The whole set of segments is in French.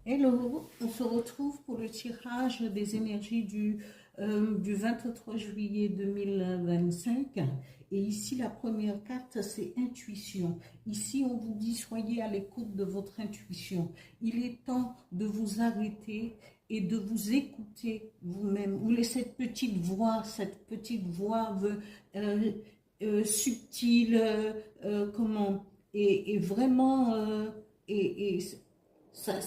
Hello, on se retrouve pour le tirage des énergies du 23 juillet 2025. Et ici, la première carte, c'est intuition. Ici, on vous dit, soyez à l'écoute de votre intuition. Il est temps de vous arrêter et de vous écouter vous-même. Vous laissez cette petite voix subtile, comment, et vraiment, et ça,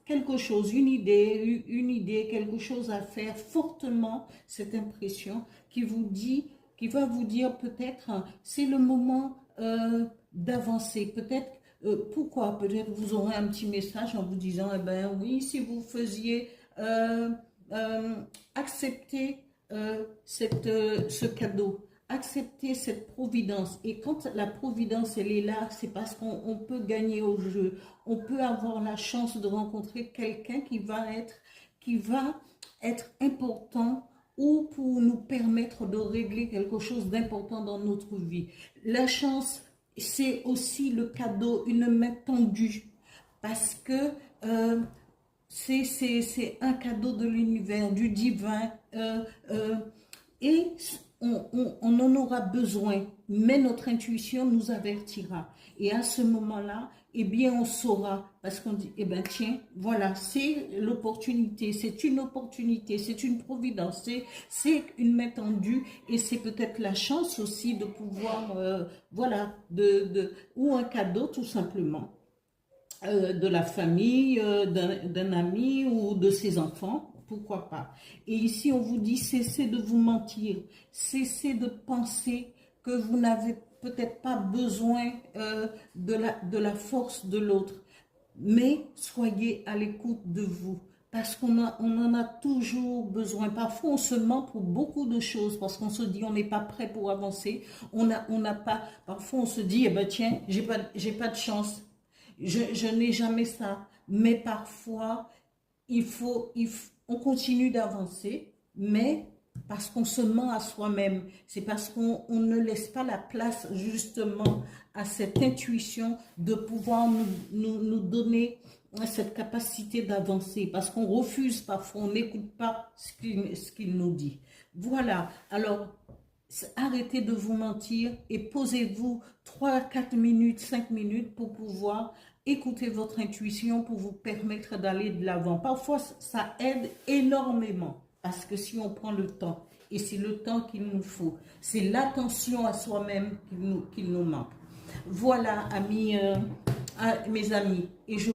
quelque chose, une idée, quelque chose à faire fortement, cette impression qui va vous dire peut-être, c'est le moment d'avancer. Peut-être, pourquoi? Peut-être vous aurez un petit message en vous disant, eh ben oui, si vous faisiez euh, accepter ce cadeau. Accepter cette providence. Et quand la providence, elle est là, c'est parce qu'on peut gagner au jeu. On peut avoir la chance de rencontrer quelqu'un qui va être important ou pour nous permettre de régler quelque chose d'important dans notre vie. La chance, c'est aussi le cadeau, une main tendue. Parce que c'est un cadeau de l'univers, du divin. Et on en aura besoin, mais notre intuition nous avertira. Et à ce moment-là, eh bien, on saura, parce qu'on dit, eh bien, tiens, voilà, c'est l'opportunité, c'est une opportunité, c'est une providence, c'est une main tendue, et c'est peut-être la chance aussi de pouvoir, voilà, ou un cadeau tout simplement. De la famille, d'un ami ou de ses enfants, pourquoi pas. Et ici, on vous dit, cessez de vous mentir, cessez de penser que vous n'avez peut-être pas besoin de la force de l'autre, mais soyez à l'écoute de vous. Parce on en a toujours besoin. Parfois, on se ment pour beaucoup de choses parce qu'on se dit on n'est pas prêt pour avancer. On n'a pas. Parfois, on se dit eh ben tiens, j'ai pas de chance. Je n'ai jamais ça. Mais parfois, on continue d'avancer, mais parce qu'on se ment à soi-même. C'est parce qu'on ne laisse pas la place justement à cette intuition de pouvoir nous donner cette capacité d'avancer. Parce qu'on refuse parfois, on n'écoute pas ce qu'il nous dit. Voilà. Alors, arrêtez de vous mentir et posez-vous 3, 4 minutes, 5 minutes pour pouvoir écouter votre intuition pour vous permettre d'aller de l'avant. Parfois, ça aide énormément parce que si on prend le temps, et c'est le temps qu'il nous faut, c'est l'attention à soi-même qu'il nous manque. Voilà, mes amis, et je